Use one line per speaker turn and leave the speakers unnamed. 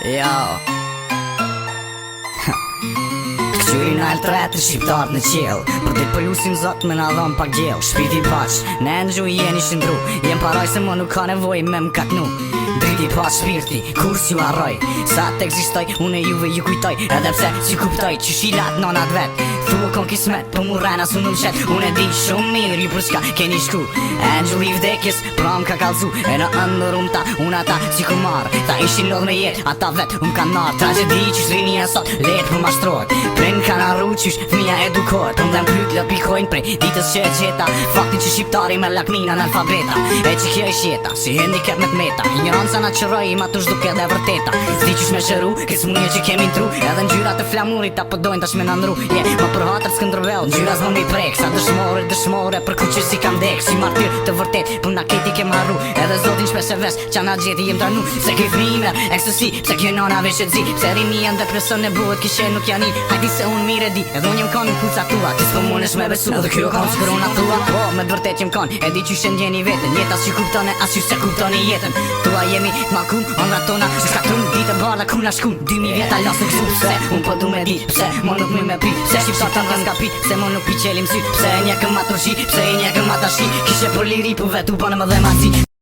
Jo Këqyri në alë tretë shqiptarët në qelë Për dit pëllusim zot me në dhëm pak gjellë Shpiti pash, në ndru jeni shëndru Jem paraj se më nuk ka nevoj me më katnu Driti pas shpirti, kur si ju arroj Sa të egzistoj, unë e juve ju kujtoj Edhe pse si kuptoj që shilat nonat vet Thua kon kismet, për mu rena su në mshet Unë e di shumë mirë ju për shka keni shku Angel i vdekjes, pra më ka kalzu E në ndër ta, unë ata si ku marë Ta ishin lodh me jet, ata vet kan marë Tragedi që shrini e sot, let për mashtrojt Prin kanë arru qysh, fmija edukohet Të mdhem plyt lë pikojnë prej ditës që e gjeta Faktin që shqiptari me lakmin analfabeta E që kjo ish jeta, si handicap me t'meta Ignoranca na qëroj, ima të shduke dhe vërteta Zdi qysh me shëru, kës munje që kemi ntru Edhe ngjyrat e flamurit, apo dojnë tash me nëndru Ma për hatër Skënderbeu, ngjyra s'mon mi prek Sa dëshmore, për ku që si kam dek Si martir të vërtet, për na keti kem harru Edhe zotin shpesh e vesh, qa na gjeti jem tranu Se ki fmime, ekstësi, se kjo nona vesh e zi Pse rinien dhe preson e buhet kishe nuk janin Hajdi se unë mire di, edhe unë jem kon në kuca tua Ti s'po munesh me besu, edhe kjo kon s'krona tua Po, me dëvërtet jem kon, e di që shëndjeni vetën Jeta si kuptone, as ju se kuptoni jetën Tua jemi t'makum, ondra tona Që s'katrum, ditë bardha ku na shkum 2000 vjeta las në kësu Pse, unë po du me di, pse, mo nuk mi me pi Pse shqiptar të nga pi, pse mo nuk pi qelim sy Pse e një këm ato shi, pse e një këm ata shi Kishe për liri, për vetu, për në më dhe ma zi